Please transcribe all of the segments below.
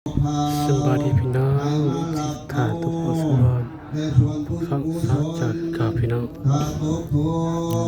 สบายดีพี่น้องถ่ายตุ๊กสวรรค์ฟังสาวจัดกับพี่น้องถ้าตกทุ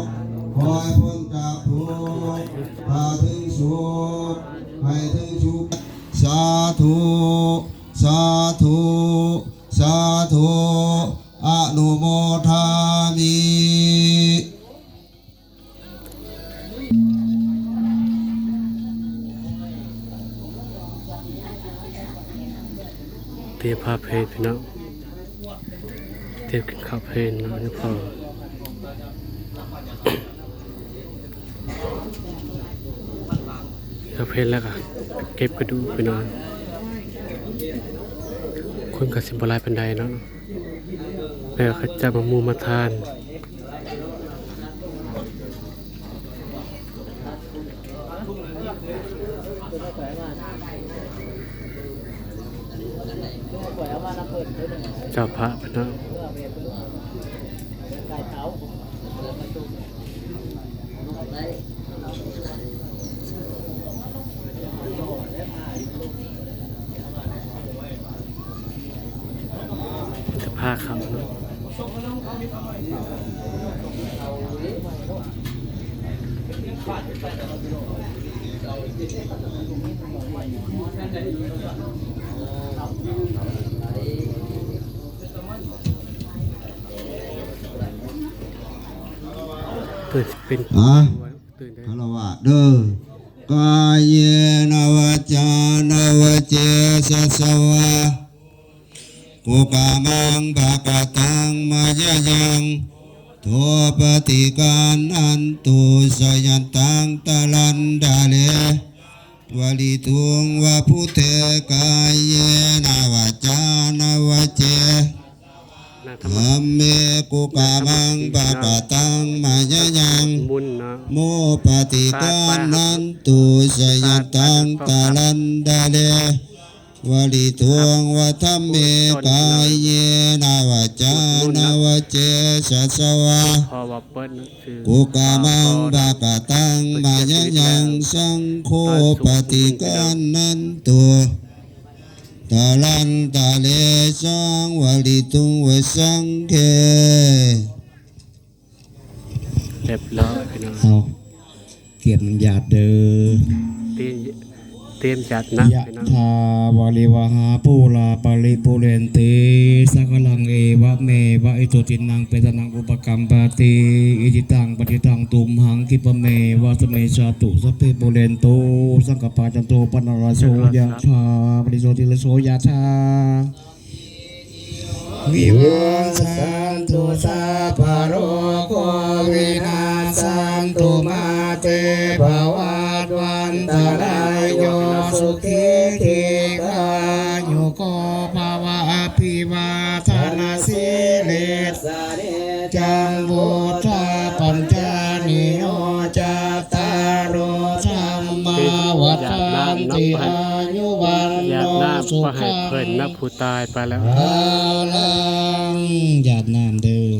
กข์ขอให้พ้นจากทุกข์พาถึงสุขให้ถึงสุขสาธุสาธุสาธุอนุโมทามิเตรียมผ้าเพลพี่น้องเตรียมกินข้าวเพลนะนี่พอข้าวเพลแล้วก็เก็บกระดูกพี่น้องคนกับสิบลายเป็นใดเนาะแม่เขาจะมามูมาทานเจ้าพระพี่น้องจะผ้าเขาเนาะตื่นเป็นตื่นได้ คารวะเด้อกายเยนวาจานวเจสัสวะกุกามังภะกะตังมายะยังทัวปฏิการนันตุสยันตังตะลันดาเลวลิตุงวะพุเทกายเยนวาจานวเจธัมเมกุกามังภะกะตังมายะยัง บุญนะ โมปฏิการนันตุสยันตังตาลันดาเลวลิทวงวัฒเมกายเยนาวจานาวเจสัสวะ พอว่าเปิ้ลคือ กุกามังบากาตังมายะยังสังโฆปฏิการนันตุตาลันตาเลสังวลิตุงวสังเค เรียบร้อยพี่น้อง เอาเกียรติญาติเด้อ เตรียมจัดนะ ยะ พี่น้อง ทาวาลิวหาปูลาปริปุเรนติสักลังเอวะเมวะอิโตตินังเปตนังอุปกัมปติอิจิตังปฏิตังตุมหังคิปะเมวะสเมชาตุสัพเพปุเรนโตสังกปาจันโตปนรโสยะทาปริโสติลโสยะทาวิวังสันตุสัพพะโรโควินาสันตุมาเตภวัตวันตรายโยสุขิธิกายุโกภวะอภิวาทนาสิริสจังวุฒาปัญจานิโยจัตตารโอธรรมาวัฏันติอายุวันโนอยากน้ำ สุ ก็ให้ ขัง เพิ่นนับผู้ตายไปแล้ว อาลังญาตินามเด้อ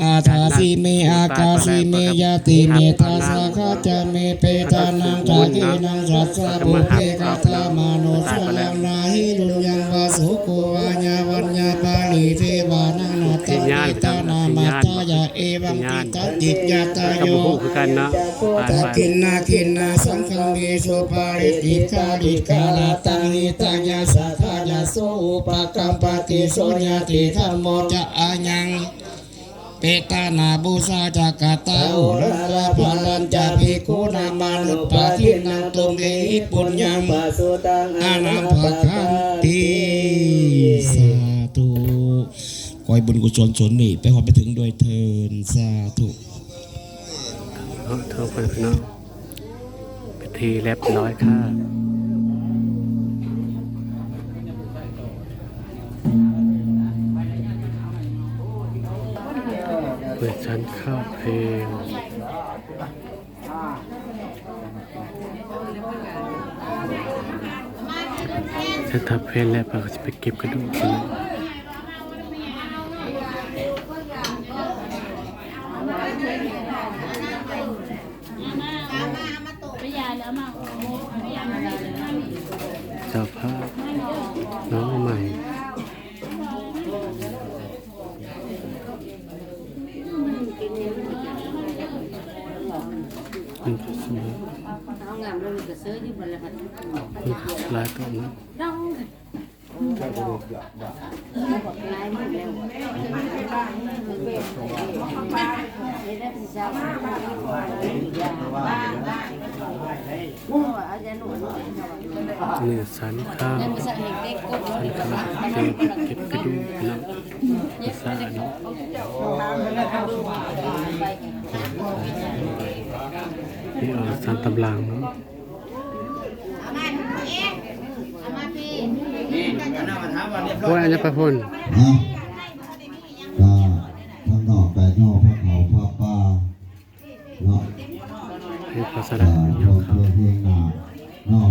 อาทาสีเมอากาสีเมยาติเมทาสาคาจะเมเปตานังกาเกนังสัสสะบุเพกาธามาโนสลังนาหิลุยังวาสุโกวาญาวัญญาปาลิเทวานังนาตานิตานามาตายาเอวังติตาจิตยาตา กับ โย ผู้คือกันนะไป ตากินนาสังฆเมสุปาริติกาลิกาลาตังหิตายาสัทธายาโสอุปกัมปติโสญาติธัมโมจะอายังเปตานาบูชาจักตาอุรลาพลันจะภิกขุนามานุปาทินังตุมเอหิปุญญังอานัมภคันติสาธุขอให้บุญกุศลส่วนนี้ไปหอดไปถึงโดยเทินสาธุ เธอเป็นพี่น้องพิธีเรียบร้อยค่ะเปิดชั้นข้าวเพลงฉันทำเพลงแล้วเราจะไปเก็บกระดูกกัน ไม่ยายแล้วมาไม่ยายมาเลย เจ้าภาพน้องใหม่มันก็สวยหลายตัวนะนี่สันข้าวสันข้าวเก็บกระดูกนะสะอาดเนาะนี่เอาสันตำลังเนาะโอ้ยอันนี้ไปพ่น นะก็ทั้งนอกแต่นอกพระเขาพระป่าเนาะ ให้ภาษา ก็ อังกฤษ พอเพื่อเพียงหนาเนาะ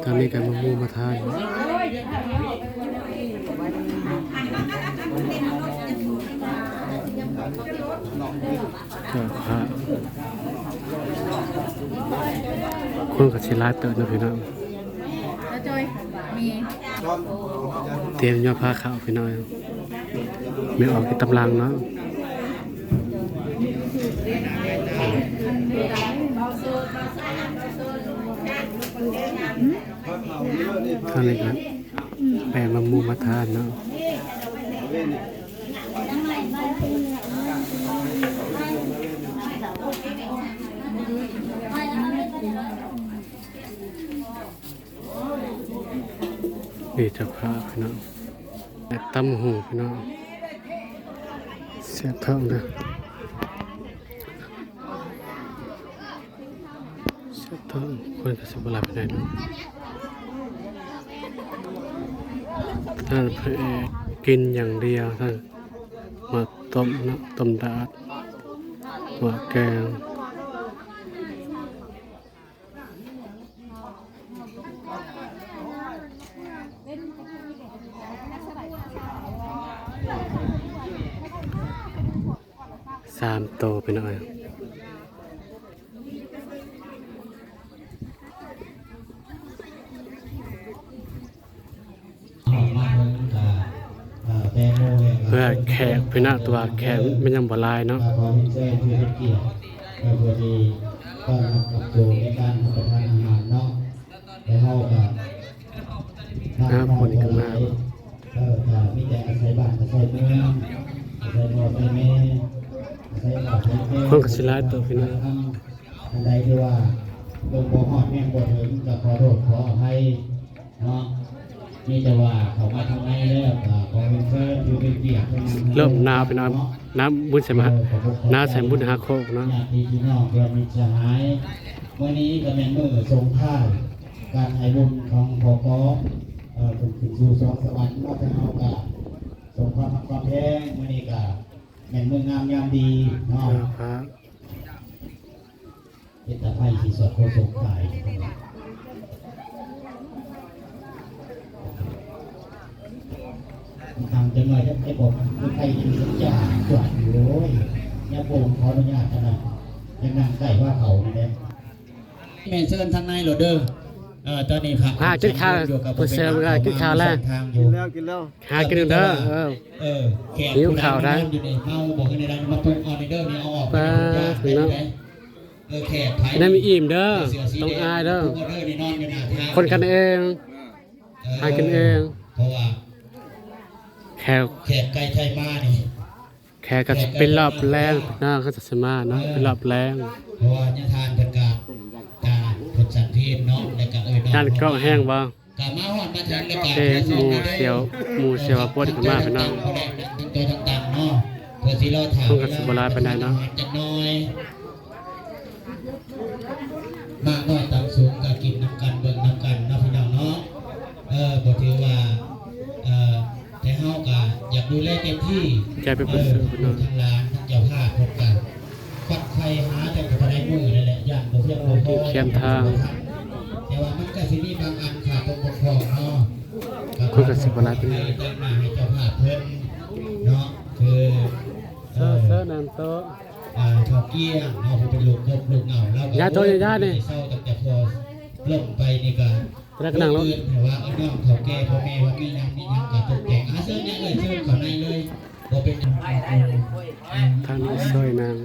ตอนนี้กันมามูมาทานเจ้าพระคนกับชิลาเติร์นะพี่น้องเตรียมยอดผ้าขาวพี่น้อยไม่ออกที่ตำลังเนาะท่านนี้ครับแปลมามูมาทานเนาะนี่เจ้าพระพี่น้องแต่ตำหูพี่น้องเสียบเท่าเลยเสียบเท่าคนจะสิบลาไปไหนเนาะท่านพระเอกกินอย่างเดียวท่านมาต้มเนาะต้มดาดมาแกง3 โตไปหน่อยเพื่อแขกพี่น้าตัวแขกมันยังบ่ลายเนาะ ขอเชิญเพื่อเป็นเกียรติเพื่อที่ต้อนรับกับโจในการรับประทานอาหารเนาะแต่เฮาก็มีแต่อาศัยบ้านอาศัยเมืองอาศัยพ่ออาศัยแม่อาศัยพ่ออาศัยแม่ คนกับศิลาตัวพี่น้อง อันใดที่ว่าลงบ่ฮอดแม่นบ่ถึงก็ขอโทษขออภัยเนาะมีแต่ว่าเขามาทางในแล้วก็ขอเป็นเชิญเพื่อเป็นเกียรติ เริ่มหนาวไปหน่อยน้ำบุญใส่มาน้าใส่บุญหาโคกเนาะ ญาติพี่น้องเพื่อนมิตรสหายวันนี้ก็เป็นมื้อทรงท้ายการให้บุญของพกถึงสู่สวงสวรรค์ว่าจะเอากับสงความรักความแพงวันนี้ก็เป็นมื้องามยามดีเนาะ เจ้าพระ เป็นตาไผ่ที่สวดโคสงตายทางจังหน่อยจะให้บอกใครยินสัญญาตรวจอยู่เลยเนี่ยผมขออนุญาตนะยังนั่งใกล้ว่าเขาเนี่ยแม่เชิญทางในโหลดเด้อตอนนี้ครับ กินข้าวเปิดเซลล์กินข้าวแล้วหากินเด้อแขก หิวข้าวได้ อยู่ในเมาบอกกันในร้านมาตุนออเดอร์นี่เอาออก ปลาพี่น้อง แขกไทย นั่นมีอิ่มเด้อต้องอายเด้อคนกันเองหากินเอง เพราะว่า แขก แขกไก่ไทยมานี่ แขกก็เป็นรอบแรงหน้าก็จะสมาเนาะเป็นรอบแรง เพราะว่าเนี่ยทานเป็นการผลสันเพลเนาะและก็งานก็แห้งบ่ กามาฮอดมาถึงแล้วก็ เด้หมูเสียวปวดขึ้นมาพี่น้อง ตัวต่างๆเนาะเพื่อที่เราถาม ต้องกับสิบลาไปไหนเนาะ จะน้อยมากน้อยต่างสูงก็กินน้ำกันเบิ่งน้ำกันเนาะพี่น้องเนาะบ่ถือว่าแต่เฮาก็อยากดูแลเต็มที่ ใจเป็นคนซื้อพี่น้อง ทางร้านทางเจ้าภาพเพิ่นก็ปัดไข่หาแต่ก็บ่ได้มือนั่นแหละย่านบ่เพียงบ่พอ เขียนทาง แต่ว่ามันก็สิมีบางอันขาดตรงบกพร่องเนาะ คุยกับสิบลาเป็นไง แต่งหน้าให้เจ้าภาพเพิ่นเนาะคือ เซอร์น้ำโต๊ะ ชอบเกี้ยงเนาะผู้เป็นลูกเหงาแล้วก็ ญาติโตญาตินี่ เศร้าตั้งแต่พอลงไปนี่ก็ แล้วก็นั่งรถ เพราะว่าน้องเขาแก่พ่อแม่ว่ามีหยังกับตกแต่งเชิญเนี่ยเลยเชิญเขาในเลยบ่เป็นหยัง ทางนี้ซอยนาง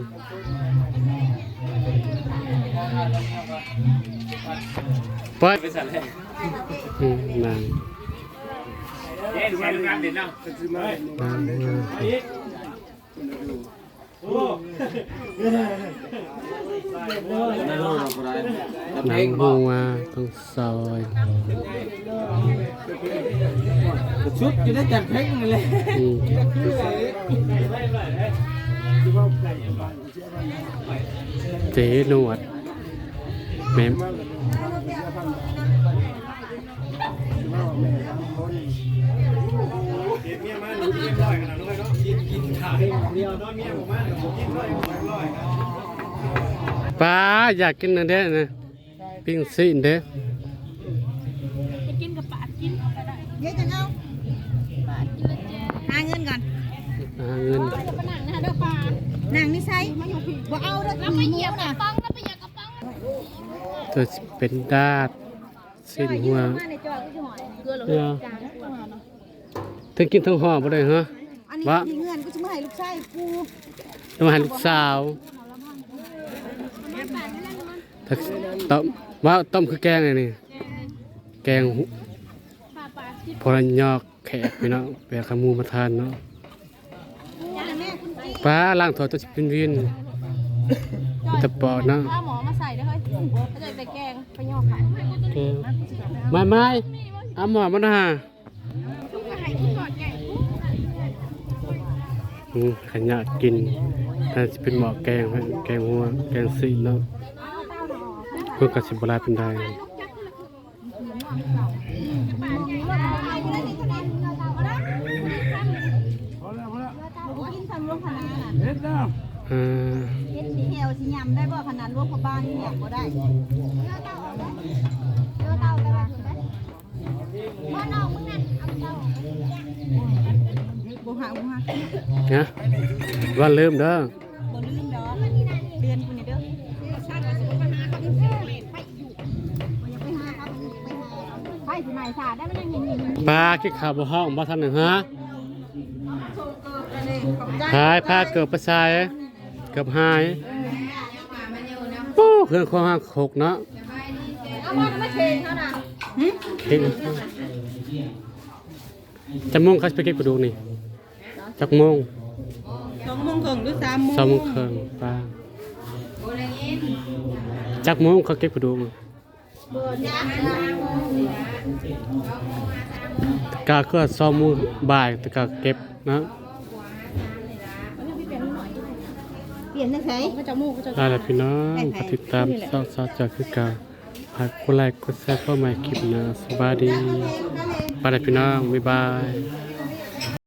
ไปนางนางบัวต้องซอย ชุดอยู่ได้จัดเพ่งเลย เจ๊หนวดแม่ป้าอยากกินนะเด้นะปิ้งซีนเด้ จะกินกับปาดกินเอาไปได้ เดี๋ยวจะเอาหาเงินก่อน เงิน จะไปนั่งนะเด้อปาด นางนี่ใส่บ่เอาเด้อ แล้วไปเหยียบกระป๋องแล้วไปเหยียบกระป๋อง ตัวเป็นดาดสิ้นหัว มาในจอกูสิหอย เกลือหรอ เนี่ยทั้งกินทั้งห่อบ่ได้เหรอ อันนี้ วะ มีเงินกูสิมาให้ลูกชายกู ต้องให้ลูกสาวถ้าต้มว่าต้มคือแกงไงนี่แกง ปาดกิน พอหยอกแขกพี่น้องแปลขมูมาทานเนาะ อย่าแม่คุณจี้ ป้าล้างถ้วยตัวสิเป็นวินมันจะปอดเนาะ ถ้าหมอมาใส่ได้เฮ้ยเขาจะไปแกงไปย่อขาย แกงไม่เอาหมอมาหน้าขันยากกินน่าจะเป็นหมอแกงเพิ่นแกงหัวแกงซีนเนาะเพื่อกับสิบลายเป็นได กินทำรวมคณะน่ะเฮ็ดสิเฮวสิยำได้บ่ขนาดรวมกับบ้านนี่เนี่ยบ่ได้บ่หา นะว่าเริ่มเด้อ บ่ลืมดอกเดือนกูนี่เด้อชาติว่าสิบ่หาเขาไปอยู่บ่อยากไปหาเขาไปสิใหม่สาได้มันยังเห็น ปลาขี้ขาวบ่ห้องบ่ทันหนึ่งฮะหายพาเกือบประชายเกือบหายโอ้เครื่องความหักหกเนาะ เอามาไม่เทงเขาน่ะ เก่งจะโมงเขาจะไปเก็บกระดูกนี่จักโมง 2 โมงครึ่งหรือ3 โมง 2 โมงครึ่งปลาจักโมงเขาเก็บกระดูกตะกาก็2 โมงบ่ายตะกาเก็บนะ เปลี่ยนได้ไส ก็จะมูกก็จะ ได้แล้วพี่น้องกดติดตามสาวๆจากคือเก่าฝากกดไลค์กดแชร์เข้ามาคลิปหนะสวัสดีไปแล้วพี่น้องบ๊ายบาย